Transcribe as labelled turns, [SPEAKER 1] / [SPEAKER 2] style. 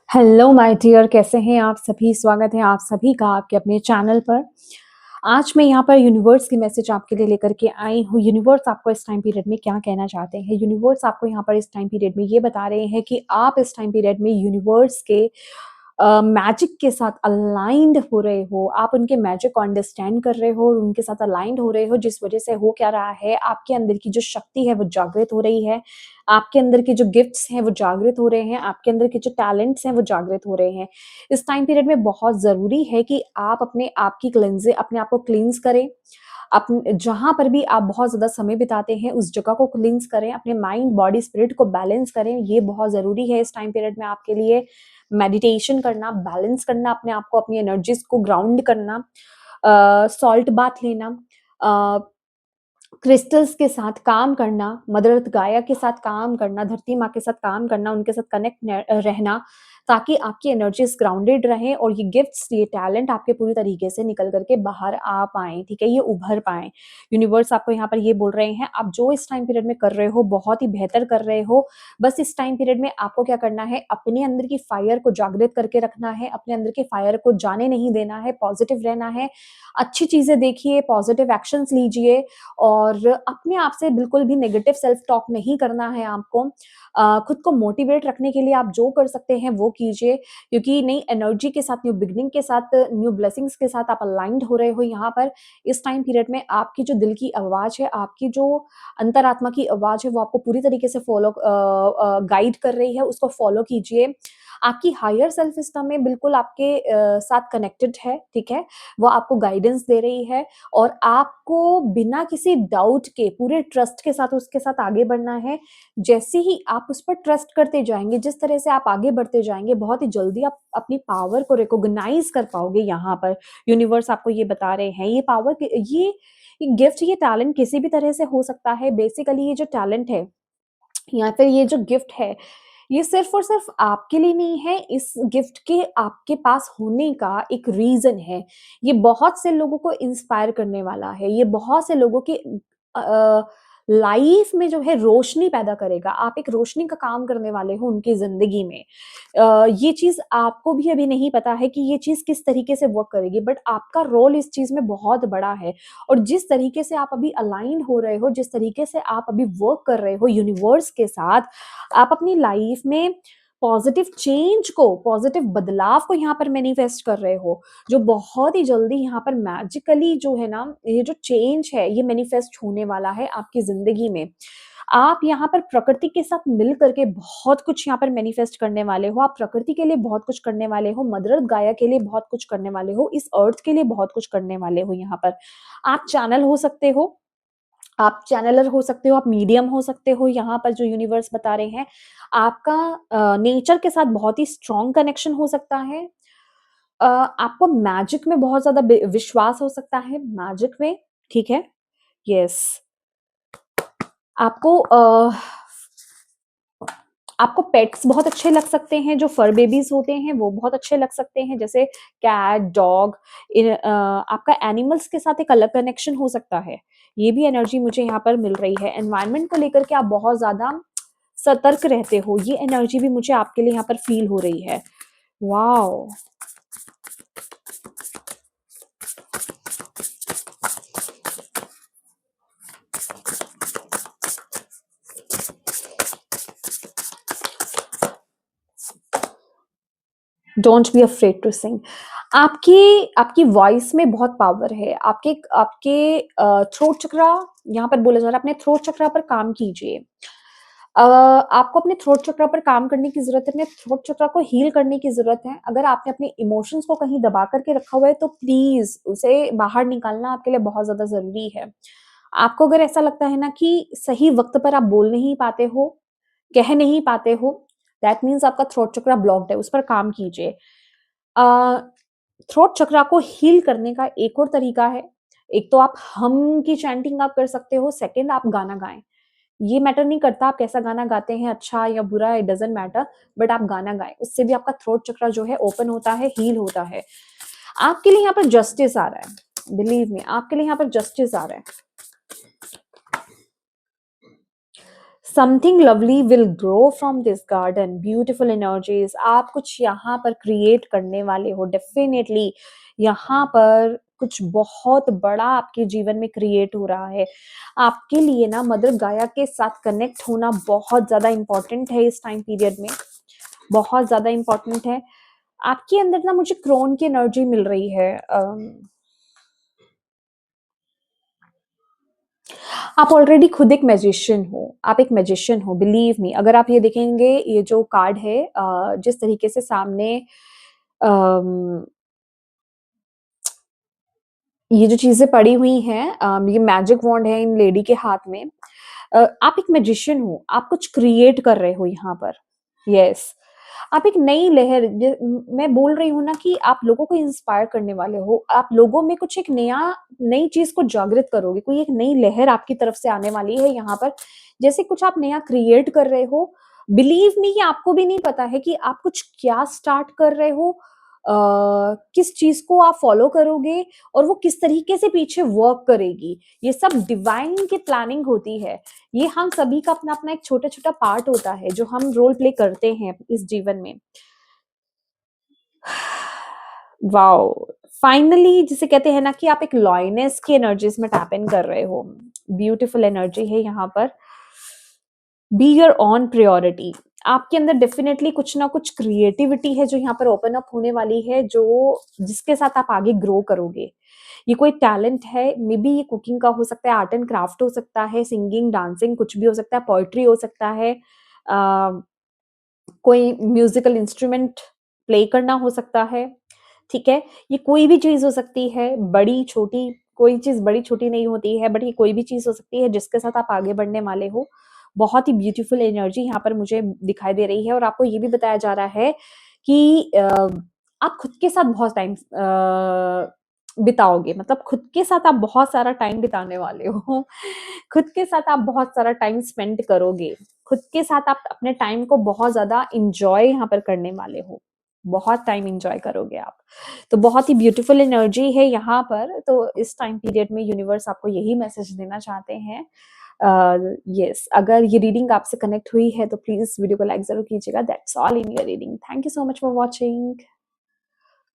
[SPEAKER 1] Hello my dear, कैसे हैं आप सभी। स्वागत है आप सभी का आपके अपने चैनल पर। आज मैं यहाँ पर यूनिवर्स की मैसेज आपके लिए लेकर के आई हूँ। यूनिवर्स आपको इस टाइम पीरियड में क्या कहना चाहते हैं। यूनिवर्स आपको यहाँ पर इस टाइम पीरियड में ये बता रहे हैं कि आप इस टाइम पीरियड में यूनिवर्स के मैजिक के साथ अलाइंड हो रहे हो। आप उनके मैजिक को अंडरस्टैंड कर रहे हो और उनके साथ अलाइंड हो रहे हो, जिस वजह से हो क्या रहा है, आपके अंदर की जो शक्ति है वो जागृत हो रही है। आपके अंदर के जो गिफ्ट्स हैं वो जागृत हो रहे हैं। आपके अंदर के जो टैलेंट्स हैं वो जागृत हो रहे हैं। इस टाइम पीरियड में बहुत ज़रूरी है कि आप अपने आप की अपने आप को क्लींस करें। जहाँ पर भी आप बहुत ज़्यादा समय बिताते हैं उस जगह को क्लींस करें। अपने माइंड, बॉडी, स्पिरिट को बैलेंस करें। ये बहुत ज़रूरी है इस टाइम पीरियड में आपके लिए। मेडिटेशन करना, बैलेंस करना अपने आप को, अपनी एनर्जीज़ को ग्राउंड करना, सॉल्ट बाथ लेना, अ, क्रिस्टल्स के साथ काम करना, मदर अर्थ गाया के साथ काम करना, धरती माँ के साथ काम करना, उनके साथ रहना, ताकि आपकी एनर्जीज ग्राउंडेड रहें और ये गिफ्ट्स, ये टैलेंट आपके पूरी तरीके से निकल करके बाहर आ पाएँ, ठीक है? ये उभर पाएँ। यूनिवर्स आपको यहाँ पर ये बोल रहे हैं, आप जो इस टाइम पीरियड में कर रहे हो, बहुत ही बेहतर कर रहे हो। बस इस टाइम पीरियड में आपको क्या करना है, अपने अंदर की फायर को जागृत करके रखना है, अपने अंदर के फायर को जाने नहीं देना है, पॉजिटिव रहना है, अच्छी चीज़ें देखिए, पॉजिटिव एक्शंस लीजिए और अपने आप से बिल्कुल भी नेगेटिव सेल्फ टॉक नहीं करना है आपको। खुद को मोटिवेट रखने के लिए आप जो कर सकते हैं वो कीजिए, क्योंकि नई एनर्जी के साथ, न्यू बिगिनिंग के साथ, न्यू ब्लेसिंग्स के साथ आप अलाइन्ड हो रहे हो यहाँ पर। इस टाइम पीरियड में आपकी जो दिल की आवाज़ है, आपकी जो अंतरात्मा की आवाज़ है, वो आपको पूरी तरीके से गाइड कर रही है, उसको फॉलो कीजिए। आपकी हायर सेल्फ सिस्टम में बिल्कुल आपके साथ कनेक्टेड है, ठीक है? वो आपको गाइडेंस दे रही है और आपको बिना किसी डाउट के पूरे ट्रस्ट के साथ उसके साथ आगे बढ़ना है। जैसे ही आप उस पर ट्रस्ट करते जाएँगे, जिस तरह से आप आगे बढ़ते जाएँगे, बहुत ही जल्दी आप अपनी पावर को रिकॉग्नाइज़ कर पाओगे यहाँ पर। यूनिवर्स आपको ये बता रहे हैं, ये पावर ये गिफ्ट, ये टैलेंट किसी भी तरह से हो सकता है। बेसिकली ये जो टैलेंट है या फिर ये जो गिफ्ट है, ये सिर्फ़ और सिर्फ़ आपके लिए नहीं है, इस गिफ्ट के आपके पास होने का एक रीज़न है। ये बहुत से लोगों को इंस्पायर करने वाला है, ये बहुत से लोगों की लाइफ़ में जो है रोशनी पैदा करेगा। आप एक रोशनी का काम करने वाले हो उनकी ज़िंदगी में। ये चीज़ आपको भी अभी नहीं पता है कि ये चीज़ किस तरीके से वर्क करेगी, बट आपका रोल इस चीज़ में बहुत बड़ा है। और जिस तरीके से आप अभी अलाइन्ड हो रहे हो, जिस तरीके से आप अभी वर्क कर रहे हो यूनिवर्स के साथ, आप अपनी लाइफ में पॉजिटिव चेंज को, पॉजिटिव बदलाव को यहाँ पर मैनिफेस्ट कर रहे हो, जो बहुत ही जल्दी यहाँ पर मैजिकली जो है ना, ये जो चेंज है, ये मैनिफेस्ट होने वाला है आपकी ज़िंदगी में। आप यहाँ पर प्रकृति के साथ मिल करके बहुत कुछ यहाँ पर मैनिफेस्ट करने वाले हो। आप प्रकृति के लिए बहुत कुछ करने वाले हो, मदर अर्थ गाया के लिए बहुत कुछ करने वाले हो, इस अर्थ के लिए बहुत कुछ करने वाले हो यहाँ पर। आप चैनल हो सकते हो, आप चैनलर हो सकते हो, आप मीडियम हो सकते हो, यहाँ पर जो यूनिवर्स बता रहे हैं। आपका नेचर के साथ बहुत ही स्ट्रॉन्ग कनेक्शन हो सकता है। आपको मैजिक में बहुत ज़्यादा विश्वास हो सकता है, मैजिक में, ठीक है? यस। आपको आपको पेट्स बहुत अच्छे लग सकते हैं, जो फर बेबीज़ होते हैं वो बहुत अच्छे लग सकते हैं, जैसे कैट, डॉग। आपका एनिमल्स के साथ एक अलग कनेक्शन हो सकता है। ये भी एनर्जी मुझे यहाँ पर मिल रही है। एनवायरनमेंट को लेकर के आप बहुत ज़्यादा सतर्क रहते हो, ये एनर्जी भी मुझे आपके लिए यहाँ पर फ़ील हो रही है। Wow! Don't be afraid to sing. आपकी आपकी वॉइस में बहुत पावर है। आपके आपके थ्रोट चक्रा यहाँ पर बोला जा रहा है, अपने थ्रोट चक्रा पर काम कीजिए। आपको अपने थ्रोट चक्रा पर काम करने की ज़रूरत है, अपने थ्रोट चक्रा को हील करने की ज़रूरत है। अगर आपने अपने इमोशंस को कहीं दबा कर के रखा हुआ है, तो प्लीज़ उसे बाहर निकालना आपके लिए बहुत ज़्यादा ज़रूरी है। आपको अगर ऐसा लगता है ना कि सही वक़्त पर आप बोल नहीं पाते हो, कह नहीं पाते हो, दैट मीन्स आपका थ्रोट चक्रा ब्लॉक्ड है, उस पर काम कीजिए। अ, थ्रोट चक्रा को हील करने का एक और तरीका है। एक तो आप हम की चैंटिंग आप कर सकते हो, सेकंड आप गाना गाएँ। ये मैटर नहीं करता आप कैसा गाना गाते हैं, अच्छा या बुरा, इट डज़न्ट मैटर, बट आप गाना गाएँ। उससे भी आपका थ्रोट चक्रा जो है ओपन होता है, हील होता है। आपके लिए यहाँ पर जस्टिस आ रहा है, बिलीव मी, आपके लिए यहाँ पर जस्टिस आ रहा है। Something lovely will grow from this garden, beautiful energies आप कुछ यहाँ पर क्रिएट करने वाले हो डेफिनेटली। यहाँ पर कुछ बहुत बड़ा आपके जीवन में क्रिएट हो रहा है। आपके लिए ना मदर गाया के साथ कनेक्ट होना बहुत ज्यादा इंपॉर्टेंट है इस टाइम पीरियड में, बहुत ज्यादा इंपॉर्टेंट है। आपके अंदर ना मुझे क्रोन की एनर्जी मिल रही है। आप ऑलरेडी खुद एक मैजिशियन हो, आप एक मैजिशियन हो, बिलीव मी। अगर आप ये देखेंगे, ये जो कार्ड है जिस तरीके से सामने अम, ये जो चीजें पड़ी हुई हैं, ये मैजिक वॉन्ड है इन लेडी के हाथ में। आप एक मैजिशियन हो, आप कुछ क्रिएट कर रहे हो यहाँ पर। यस, आप एक नई लहर, मैं बोल रही हूँ ना कि आप लोगों को इंस्पायर करने वाले हो। आप लोगों में कुछ एक नई चीज को जागृत करोगे। कोई एक नई लहर आपकी तरफ से आने वाली है यहाँ पर, जैसे कुछ आप नया क्रिएट कर रहे हो। बिलीव मी कि आपको भी नहीं पता है कि आप कुछ क्या स्टार्ट कर रहे हो, किस चीज को आप फॉलो करोगे और वो किस तरीके से पीछे वर्क करेगी। ये सब डिवाइन की प्लानिंग होती है। ये हम सभी का अपना अपना एक छोटा छोटा पार्ट होता है जो हम रोल प्ले करते हैं इस जीवन में। वाओ, फाइनली जिसे कहते हैं ना कि आप एक लॉयनेस की एनर्जीज में टैप इन कर रहे हो। ब्यूटीफुल एनर्जी है यहाँ पर। Be your on priority. आपके अंदर डेफिनेटली कुछ ना कुछ क्रिएटिविटी है जो यहाँ पर ओपन अप होने वाली है, जो जिसके साथ आप आगे ग्रो करोगे। ये कोई टैलेंट है, मे बी ये कुकिंग का हो सकता है, आर्ट एंड क्राफ्ट हो सकता है, सिंगिंग, डांसिंग, कुछ भी हो सकता है, पोइट्री हो सकता है, कोई म्यूजिकल इंस्ट्रूमेंट प्ले करना हो सकता है। ठीक है, ये कोई भी चीज हो सकती है, बड़ी छोटी, कोई चीज बड़ी छोटी नहीं होती है, बट ये कोई भी चीज हो सकती है जिसके साथ आप आगे बढ़ने वाले हो। बहुत ही ब्यूटीफुल एनर्जी यहाँ पर मुझे दिखाई दे रही है। और आपको ये भी बताया जा रहा है कि आप खुद के साथ बहुत टाइम बिताओगे, मतलब खुद के साथ आप बहुत सारा टाइम बिताने वाले हो। खुद के साथ आप बहुत सारा टाइम स्पेंड करोगे। खुद के साथ आप अपने टाइम को बहुत ज्यादा इंजॉय यहाँ पर करने वाले हो। बहुत टाइम इंजॉय करोगे आप। तो बहुत ही ब्यूटीफुल एनर्जी है यहाँ पर। तो इस टाइम पीरियड में यूनिवर्स आपको यही मैसेज देना चाहते हैं। यस, अगर ये रीडिंग आपसे कनेक्ट हुई है तो प्लीज वीडियो को लाइक जरूर कीजिएगा। That's all in your reading. Thank you so much for watching.